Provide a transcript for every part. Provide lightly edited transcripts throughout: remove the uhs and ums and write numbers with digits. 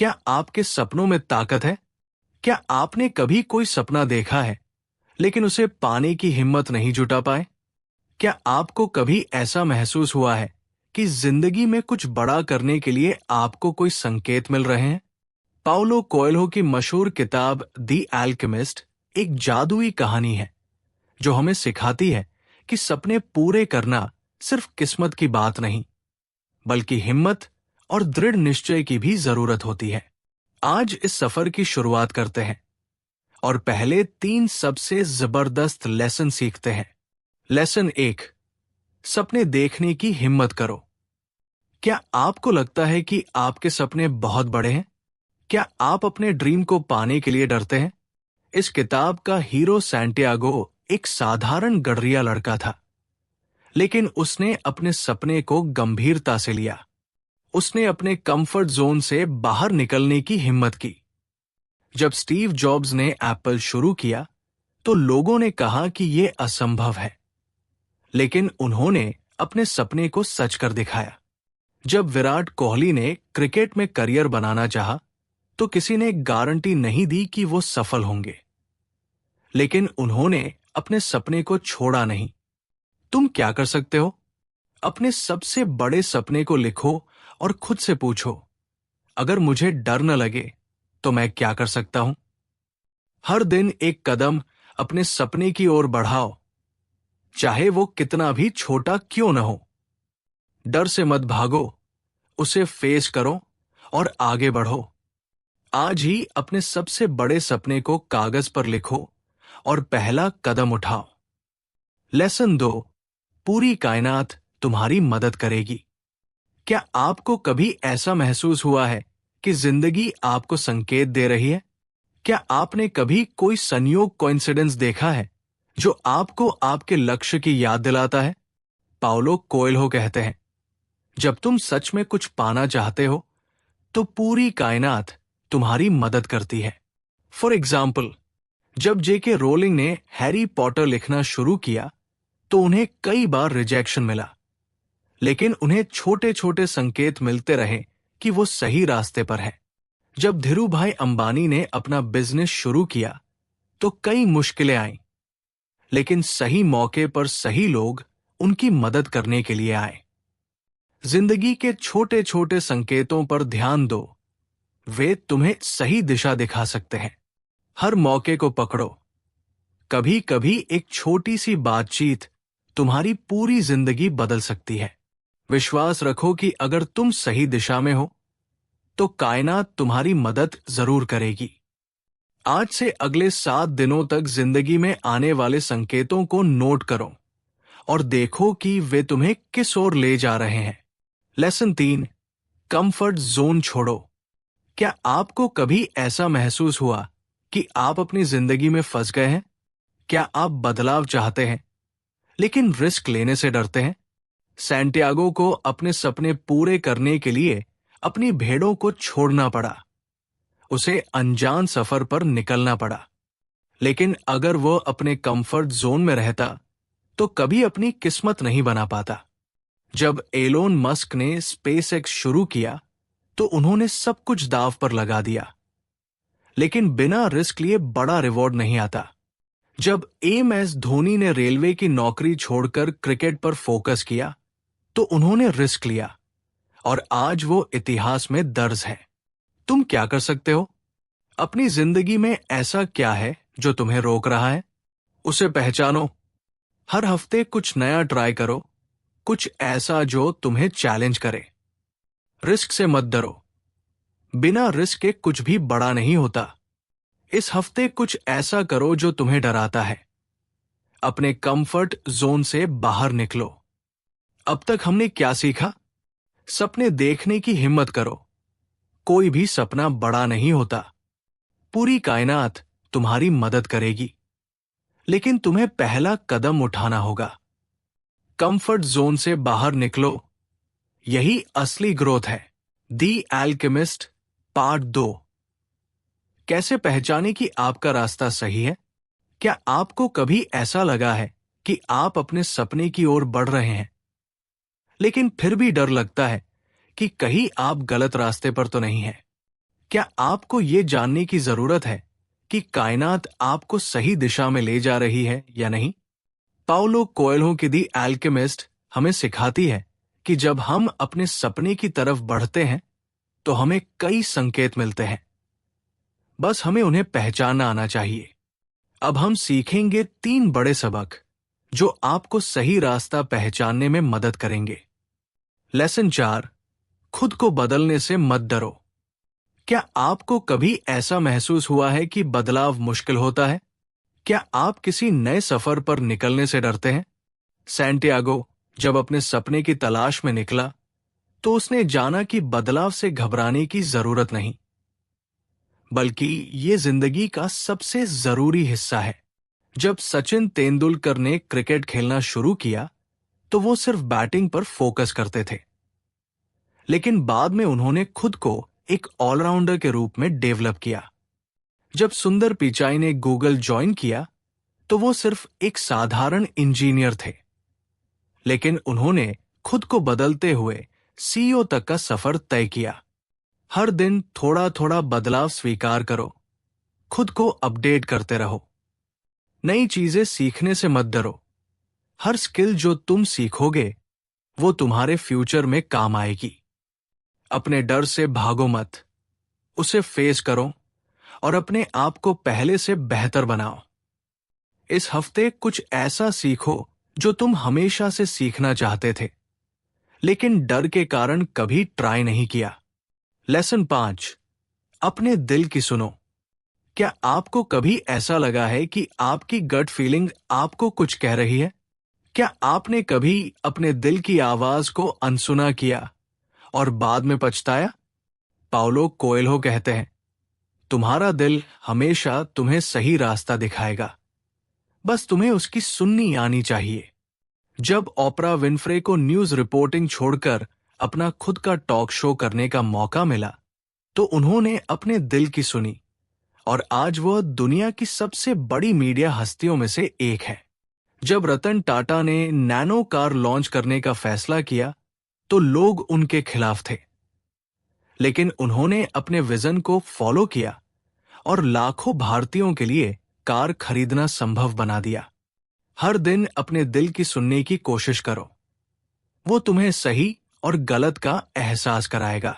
क्या आपके सपनों में ताकत है? क्या आपने कभी कोई सपना देखा है लेकिन उसे पाने की हिम्मत नहीं जुटा पाए? क्या आपको कभी ऐसा महसूस हुआ है कि जिंदगी में कुछ बड़ा करने के लिए आपको कोई संकेत मिल रहे हैं? पाउलो कोएल्हो की मशहूर किताब द एल्केमिस्ट एक जादुई कहानी है जो हमें सिखाती है कि सपने पूरे करना सिर्फ किस्मत की बात नहीं, बल्कि हिम्मत और दृढ़ निश्चय की भी जरूरत होती है। आज इस सफर की शुरुआत करते हैं और पहले 3 सबसे जबरदस्त लेसन सीखते हैं। लेसन 1, सपने देखने की हिम्मत करो। क्या आपको लगता है कि आपके सपने बहुत बड़े हैं? क्या आप अपने ड्रीम को पाने के लिए डरते हैं? इस किताब का हीरो सैंटियागो एक साधारण गडरिया लड़का था, लेकिन उसने अपने सपने को गंभीरता से लिया। उसने अपने कंफर्ट जोन से बाहर निकलने की हिम्मत की। जब स्टीव जॉब्स ने एप्पल शुरू किया तो लोगों ने कहा कि यह असंभव है, लेकिन उन्होंने अपने सपने को सच कर दिखाया। जब विराट कोहली ने क्रिकेट में करियर बनाना चाहा तो किसी ने गारंटी नहीं दी कि वो सफल होंगे, लेकिन उन्होंने अपने सपने को छोड़ा नहीं। तुम क्या कर सकते हो? अपने सबसे बड़े सपने को लिखो और खुद से पूछो, अगर मुझे डर न लगे तो मैं क्या कर सकता हूं? हर दिन एक कदम अपने सपने की ओर बढ़ाओ, चाहे वो कितना भी छोटा क्यों न हो। डर से मत भागो, उसे फेस करो और आगे बढ़ो। आज ही अपने सबसे बड़े सपने को कागज पर लिखो और पहला कदम उठाओ। लेसन 2, पूरी कायनात तुम्हारी मदद करेगी। क्या आपको कभी ऐसा महसूस हुआ है कि जिंदगी आपको संकेत दे रही है? क्या आपने कभी कोई संयोग कोइंसिडेंस देखा है जो आपको आपके लक्ष्य की याद दिलाता है? पाउलो कोएल्हो कहते हैं, जब तुम सच में कुछ पाना चाहते हो तो पूरी कायनात तुम्हारी मदद करती है। फॉर एग्जाम्पल, जब जेके रोलिंग ने हैरी पॉटर लिखना शुरू किया तो उन्हें कई बार रिजेक्शन मिला, लेकिन उन्हें छोटे छोटे संकेत मिलते रहे कि वो सही रास्ते पर है। जब धीरूभाई अंबानी ने अपना बिजनेस शुरू किया तो कई मुश्किलें आईं, लेकिन सही मौके पर सही लोग उनकी मदद करने के लिए आए। जिंदगी के छोटे छोटे संकेतों पर ध्यान दो, वे तुम्हें सही दिशा दिखा सकते हैं। हर मौके को पकड़ो। कभी कभी एक छोटी सी बातचीत तुम्हारी पूरी जिंदगी बदल सकती है। विश्वास रखो कि अगर तुम सही दिशा में हो तो कायनात तुम्हारी मदद जरूर करेगी। आज से अगले 7 दिनों तक जिंदगी में आने वाले संकेतों को नोट करो और देखो कि वे तुम्हें किस ओर ले जा रहे हैं। लेसन 3, कंफर्ट जोन छोड़ो। क्या आपको कभी ऐसा महसूस हुआ कि आप अपनी जिंदगी में फंस गए हैं? क्या आप बदलाव चाहते हैं लेकिन रिस्क लेने से डरते हैं? सैंटियागो को अपने सपने पूरे करने के लिए अपनी भेड़ों को छोड़ना पड़ा। उसे अनजान सफर पर निकलना पड़ा, लेकिन अगर वो अपने कंफर्ट जोन में रहता तो कभी अपनी किस्मत नहीं बना पाता। जब एलोन मस्क ने स्पेसएक्स शुरू किया तो उन्होंने सब कुछ दांव पर लगा दिया, लेकिन बिना रिस्क लिए बड़ा रिवॉर्ड नहीं आता। जब एमएस धोनी ने रेलवे की नौकरी छोड़कर क्रिकेट पर फोकस किया तो उन्होंने रिस्क लिया और आज वो इतिहास में दर्ज है। तुम क्या कर सकते हो? अपनी जिंदगी में ऐसा क्या है जो तुम्हें रोक रहा है? उसे पहचानो। हर हफ्ते कुछ नया ट्राई करो, कुछ ऐसा जो तुम्हें चैलेंज करे। रिस्क से मत डरो, बिना रिस्क के कुछ भी बड़ा नहीं होता। इस हफ्ते कुछ ऐसा करो जो तुम्हें डराता है। अपने कंफर्ट जोन से बाहर निकलो। अब तक हमने क्या सीखा? सपने देखने की हिम्मत करो। कोई भी सपना बड़ा नहीं होता। पूरी कायनात तुम्हारी मदद करेगी, लेकिन तुम्हें पहला कदम उठाना होगा। कंफर्ट जोन से बाहर निकलो, यही असली ग्रोथ है। The alchemist part 2। कैसे पहचाने कि आपका रास्ता सही है? क्या आपको कभी ऐसा लगा है कि आप अपने सपने की ओर बढ़ रहे हैं, लेकिन फिर भी डर लगता है कि कहीं आप गलत रास्ते पर तो नहीं हैं? क्या आपको ये जानने की जरूरत है कि कायनात आपको सही दिशा में ले जा रही है या नहीं? पाउलो कोएल्हो की दी एल्केमिस्ट हमें सिखाती है कि जब हम अपने सपने की तरफ बढ़ते हैं तो हमें कई संकेत मिलते हैं, बस हमें उन्हें पहचानना आना चाहिए। अब हम सीखेंगे 3 बड़े सबक जो आपको सही रास्ता पहचानने में मदद करेंगे। लेसन 4, खुद को बदलने से मत डरो। क्या आपको कभी ऐसा महसूस हुआ है कि बदलाव मुश्किल होता है? क्या आप किसी नए सफर पर निकलने से डरते हैं? सैंटियागो जब अपने सपने की तलाश में निकला तो उसने जाना कि बदलाव से घबराने की जरूरत नहीं, बल्कि ये जिंदगी का सबसे जरूरी हिस्सा है। जब सचिन तेंदुलकर ने क्रिकेट खेलना शुरू किया तो वो सिर्फ बैटिंग पर फोकस करते थे, लेकिन बाद में उन्होंने खुद को एक ऑलराउंडर के रूप में डेवलप किया। जब सुंदर पिचाई ने गूगल ज्वाइन किया तो वो सिर्फ एक साधारण इंजीनियर थे, लेकिन उन्होंने खुद को बदलते हुए सीईओ तक का सफर तय किया। हर दिन थोड़ा थोड़ा बदलाव स्वीकार करो, खुद को अपडेट करते रहो, नई चीजें सीखने से मत डरो। हर स्किल जो तुम सीखोगे वो तुम्हारे फ्यूचर में काम आएगी। अपने डर से भागो मत, उसे फेस करो और अपने आप को पहले से बेहतर बनाओ। इस हफ्ते कुछ ऐसा सीखो जो तुम हमेशा से सीखना चाहते थे, लेकिन डर के कारण कभी ट्राई नहीं किया। लेसन 5, अपने दिल की सुनो। क्या आपको कभी ऐसा लगा है कि आपकी गट फीलिंग आपको कुछ कह रही है? क्या आपने कभी अपने दिल की आवाज को अनसुना किया और बाद में पछताया? पाउलो कोएल्हो कहते हैं, तुम्हारा दिल हमेशा तुम्हें सही रास्ता दिखाएगा, बस तुम्हें उसकी सुननी आनी चाहिए। जब ओपरा विनफ्रे को न्यूज रिपोर्टिंग छोड़कर अपना खुद का टॉक शो करने का मौका मिला तो उन्होंने अपने दिल की सुनी और आज वह दुनिया की सबसे बड़ी मीडिया हस्तियों में से एक है। जब रतन टाटा ने नैनो कार लॉन्च करने का फैसला किया तो लोग उनके खिलाफ थे, लेकिन उन्होंने अपने विजन को फॉलो किया और लाखों भारतीयों के लिए कार खरीदना संभव बना दिया। हर दिन अपने दिल की सुनने की कोशिश करो, वो तुम्हें सही और गलत का एहसास कराएगा।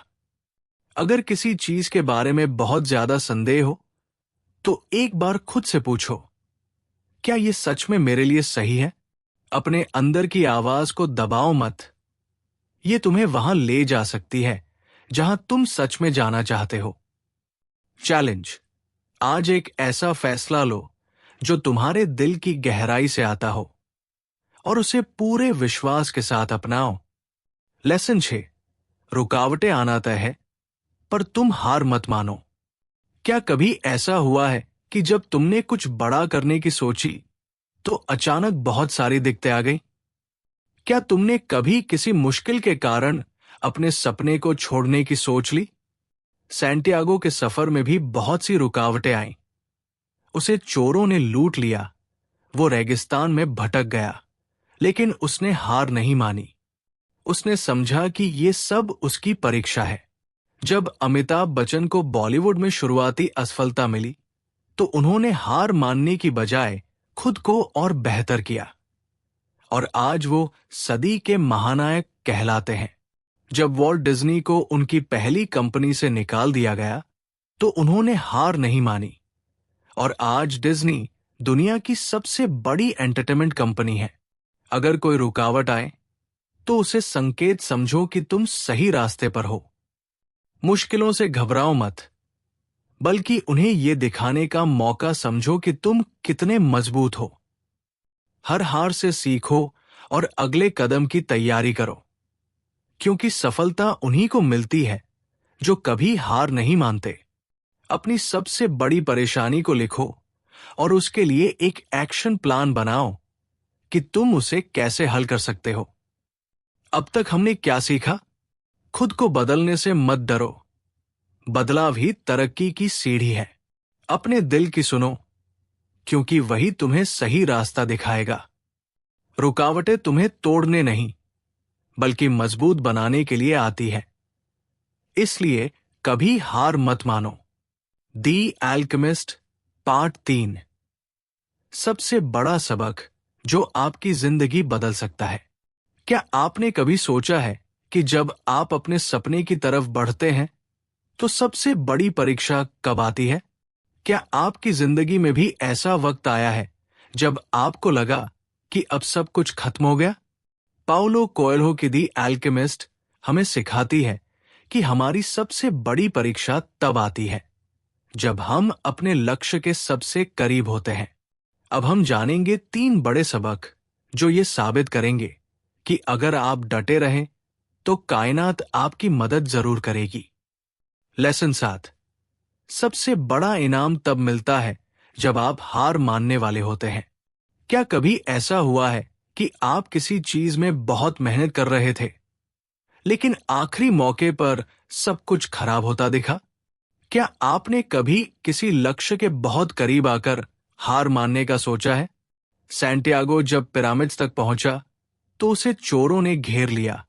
अगर किसी चीज के बारे में बहुत ज्यादा संदेह हो तो एक बार खुद से पूछो, क्या यह सच में मेरे लिए सही है? अपने अंदर की आवाज को दबाओ मत, ये तुम्हें वहां ले जा सकती है जहां तुम सच में जाना चाहते हो। चैलेंज, आज एक ऐसा फैसला लो जो तुम्हारे दिल की गहराई से आता हो और उसे पूरे विश्वास के साथ अपनाओ। लेसन 6, रुकावटें आना तय है, पर तुम हार मत मानो। क्या कभी ऐसा हुआ है कि जब तुमने कुछ बड़ा करने की सोची तो अचानक बहुत सारी दिक्कतें आ गई? क्या तुमने कभी किसी मुश्किल के कारण अपने सपने को छोड़ने की सोच ली? सैंटियागो के सफर में भी बहुत सी रुकावटें आईं। उसे चोरों ने लूट लिया, वो रेगिस्तान में भटक गया, लेकिन उसने हार नहीं मानी। उसने समझा कि ये सब उसकी परीक्षा है। जब अमिताभ बच्चन को बॉलीवुड में शुरुआती असफलता मिली तो उन्होंने हार मानने की बजाय खुद को और बेहतर किया और आज वो सदी के महानायक कहलाते हैं। जब वॉल्ट डिज्नी को उनकी पहली कंपनी से निकाल दिया गया तो उन्होंने हार नहीं मानी और आज डिज्नी दुनिया की सबसे बड़ी एंटरटेनमेंट कंपनी है। अगर कोई रुकावट आए तो उसे संकेत समझो कि तुम सही रास्ते पर हो। मुश्किलों से घबराओ मत, बल्कि उन्हें यह दिखाने का मौका समझो कि तुम कितने मजबूत हो। हर हार से सीखो और अगले कदम की तैयारी करो, क्योंकि सफलता उन्हीं को मिलती है जो कभी हार नहीं मानते। अपनी सबसे बड़ी परेशानी को लिखो और उसके लिए एक एक्शन प्लान बनाओ कि तुम उसे कैसे हल कर सकते हो। अब तक हमने क्या सीखा? खुद को बदलने से मत डरो, बदलाव ही तरक्की की सीढ़ी है। अपने दिल की सुनो, क्योंकि वही तुम्हें सही रास्ता दिखाएगा। रुकावटें तुम्हें तोड़ने नहीं, बल्कि मजबूत बनाने के लिए आती है। इसलिए कभी हार मत मानो। दी एल्केमिस्ट पार्ट 3। सबसे बड़ा सबक जो आपकी जिंदगी बदल सकता है। क्या आपने कभी सोचा है कि जब आप अपने सपने की तरफ बढ़ते हैं तो सबसे बड़ी परीक्षा कब आती है? क्या आपकी जिंदगी में भी ऐसा वक्त आया है जब आपको लगा कि अब सब कुछ खत्म हो गया? पाउलो कोएल्हो की दी एल्केमिस्ट हमें सिखाती है कि हमारी सबसे बड़ी परीक्षा तब आती है जब हम अपने लक्ष्य के सबसे करीब होते हैं। अब हम जानेंगे 3 बड़े सबक जो ये साबित करेंगे कि अगर आप डटे रहें तो कायनात आपकी मदद जरूर करेगी। लेसन 7। सबसे बड़ा इनाम तब मिलता है जब आप हार मानने वाले होते हैं। क्या कभी ऐसा हुआ है कि आप किसी चीज में बहुत मेहनत कर रहे थे, लेकिन आखिरी मौके पर सब कुछ खराब होता दिखा? क्या आपने कभी किसी लक्ष्य के बहुत करीब आकर हार मानने का सोचा है? सैंटियागो जब पिरामिड्स तक पहुंचा तो उसे चोरों ने घेर लिया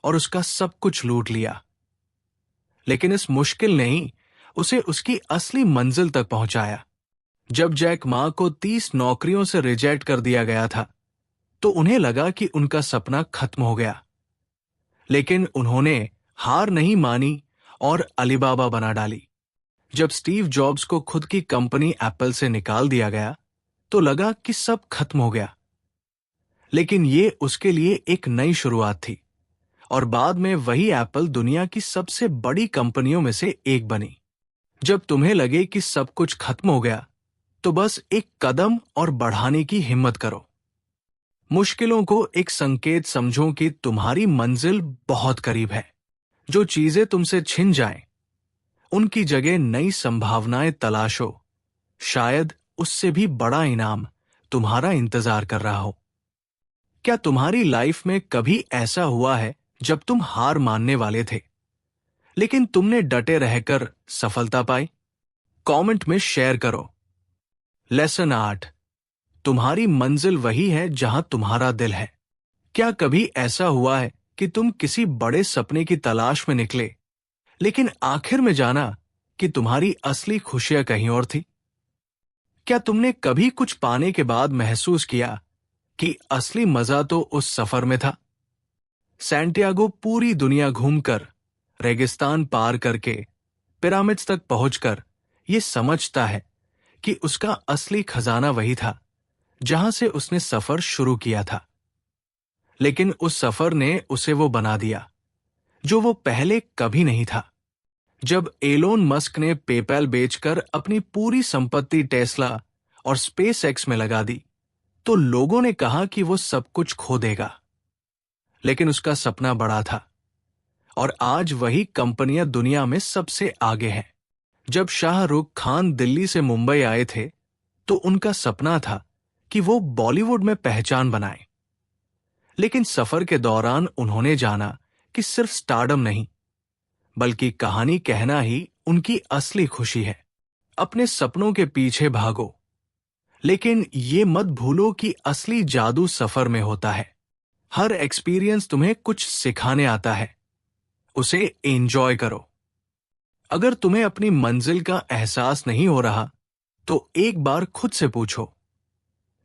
और उसका सब कुछ लूट लिया, लेकिन इस मुश्किल ने ही उसे उसकी असली मंजिल तक पहुंचाया। जब जैक मा को 30 नौकरियों से रिजेक्ट कर दिया गया था तो उन्हें लगा कि उनका सपना खत्म हो गया, लेकिन उन्होंने हार नहीं मानी और अलीबाबा बना डाली। जब स्टीव जॉब्स को खुद की कंपनी एप्पल से निकाल दिया गया तो लगा कि सब खत्म हो गया, लेकिन ये उसके लिए एक नई शुरुआत थी और बाद में वही एप्पल दुनिया की सबसे बड़ी कंपनियों में से एक बनी। जब तुम्हें लगे कि सब कुछ खत्म हो गया तो बस एक कदम और बढ़ाने की हिम्मत करो। मुश्किलों को एक संकेत समझो कि तुम्हारी मंजिल बहुत करीब है। जो चीजें तुमसे छिन जाएं, उनकी जगह नई संभावनाएं तलाशो। शायद उससे भी बड़ा इनाम तुम्हारा इंतजार कर रहा हो। क्या तुम्हारी लाइफ में कभी ऐसा हुआ है जब तुम हार मानने वाले थे, लेकिन तुमने डटे रहकर सफलता पाई? कमेंट में शेयर करो। लेसन 8। तुम्हारी मंजिल वही है जहां तुम्हारा दिल है। क्या कभी ऐसा हुआ है कि तुम किसी बड़े सपने की तलाश में निकले, लेकिन आखिर में जाना कि तुम्हारी असली खुशियां कहीं और थी? क्या तुमने कभी कुछ पाने के बाद महसूस किया कि असली मजा तो उस सफर में था? सैंटियागो पूरी दुनिया घूमकर, रेगिस्तान पार करके, पिरामिड्स तक पहुंचकर ये समझता है कि उसका असली खजाना वही था जहां से उसने सफर शुरू किया था। लेकिन उस सफर ने उसे वो बना दिया जो वो पहले कभी नहीं था। जब एलोन मस्क ने पेपैल बेचकर अपनी पूरी संपत्ति टेस्ला और स्पेस एक्स में लगा दी तो लोगों ने कहा कि वो सब कुछ खो देगा, लेकिन उसका सपना बड़ा था और आज वही कंपनियां दुनिया में सबसे आगे हैं। जब शाहरुख खान दिल्ली से मुंबई आए थे तो उनका सपना था कि वो बॉलीवुड में पहचान बनाएं, लेकिन सफर के दौरान उन्होंने जाना कि सिर्फ स्टारडम नहीं, बल्कि कहानी कहना ही उनकी असली खुशी है। अपने सपनों के पीछे भागो, लेकिन ये मत भूलो कि असली जादू सफर में होता है। हर एक्सपीरियंस तुम्हें कुछ सिखाने आता है, उसे एंजॉय करो। अगर तुम्हें अपनी मंजिल का एहसास नहीं हो रहा तो एक बार खुद से पूछो,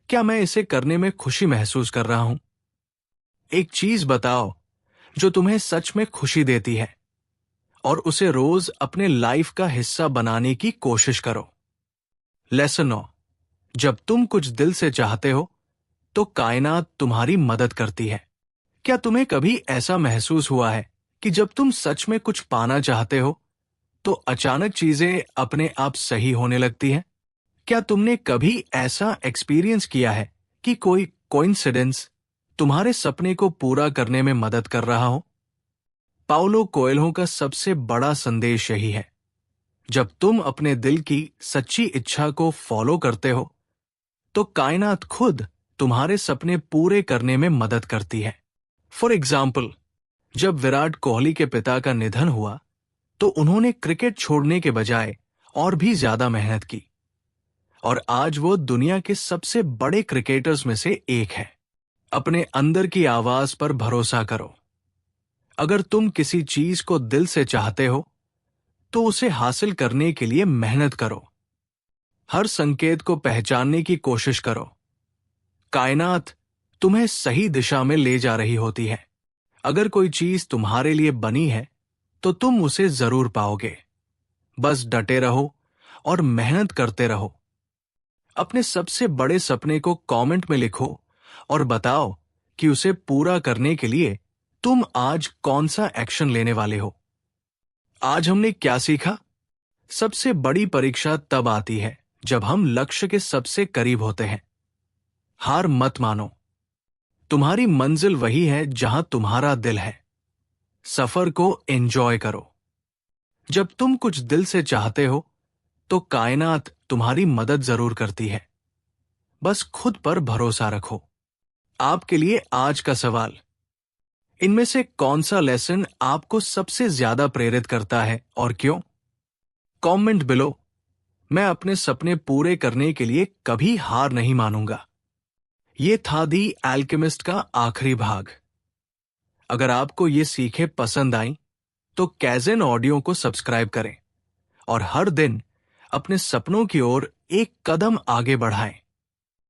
क्या मैं इसे करने में खुशी महसूस कर रहा हूं? एक चीज बताओ जो तुम्हें सच में खुशी देती है और उसे रोज अपने लाइफ का हिस्सा बनाने की कोशिश करो। लेसन 9। जब तुम कुछ दिल से चाहते हो तो कायनात तुम्हारी मदद करती है। क्या तुम्हें कभी ऐसा महसूस हुआ है कि जब तुम सच में कुछ पाना चाहते हो तो अचानक चीजें अपने आप सही होने लगती हैं? क्या तुमने कभी ऐसा एक्सपीरियंस किया है कि कोई कोइंसिडेंस तुम्हारे सपने को पूरा करने में मदद कर रहा हो? पाउलो कोएल्हो का सबसे बड़ा संदेश यही है, जब तुम अपने दिल की सच्ची इच्छा को फॉलो करते हो तो कायनात खुद तुम्हारे सपने पूरे करने में मदद करती है। फॉर एग्जाम्पल, जब विराट कोहली के पिता का निधन हुआ तो उन्होंने क्रिकेट छोड़ने के बजाय और भी ज्यादा मेहनत की और आज वो दुनिया के सबसे बड़े क्रिकेटर्स में से एक है। अपने अंदर की आवाज पर भरोसा करो। अगर तुम किसी चीज को दिल से चाहते हो तो उसे हासिल करने के लिए मेहनत करो। हर संकेत को पहचानने की कोशिश करो। कायनात तुम्हें सही दिशा में ले जा रही होती है। अगर कोई चीज तुम्हारे लिए बनी है तो तुम उसे जरूर पाओगे। बस डटे रहो और मेहनत करते रहो। अपने सबसे बड़े सपने को कमेंट में लिखो और बताओ कि उसे पूरा करने के लिए तुम आज कौन सा एक्शन लेने वाले हो। आज हमने क्या सीखा? सबसे बड़ी परीक्षा तब आती है जब हम लक्ष्य के सबसे करीब होते हैं। हार मत मानो। तुम्हारी मंजिल वही है जहां तुम्हारा दिल है। सफर को एंजॉय करो। जब तुम कुछ दिल से चाहते हो तो कायनात तुम्हारी मदद जरूर करती है। बस खुद पर भरोसा रखो। आपके लिए आज का सवाल, इनमें से कौन सा लेसन आपको सबसे ज्यादा प्रेरित करता है और क्यों? Comment below. मैं अपने सपने पूरे करने के लिए कभी हार नहीं मानूंगा। ये था दी एल्केमिस्ट का आखिरी भाग। अगर आपको ये सीखें पसंद आई तो कैज़न ऑडियो को सब्सक्राइब करें और हर दिन अपने सपनों की ओर एक कदम आगे बढ़ाएं।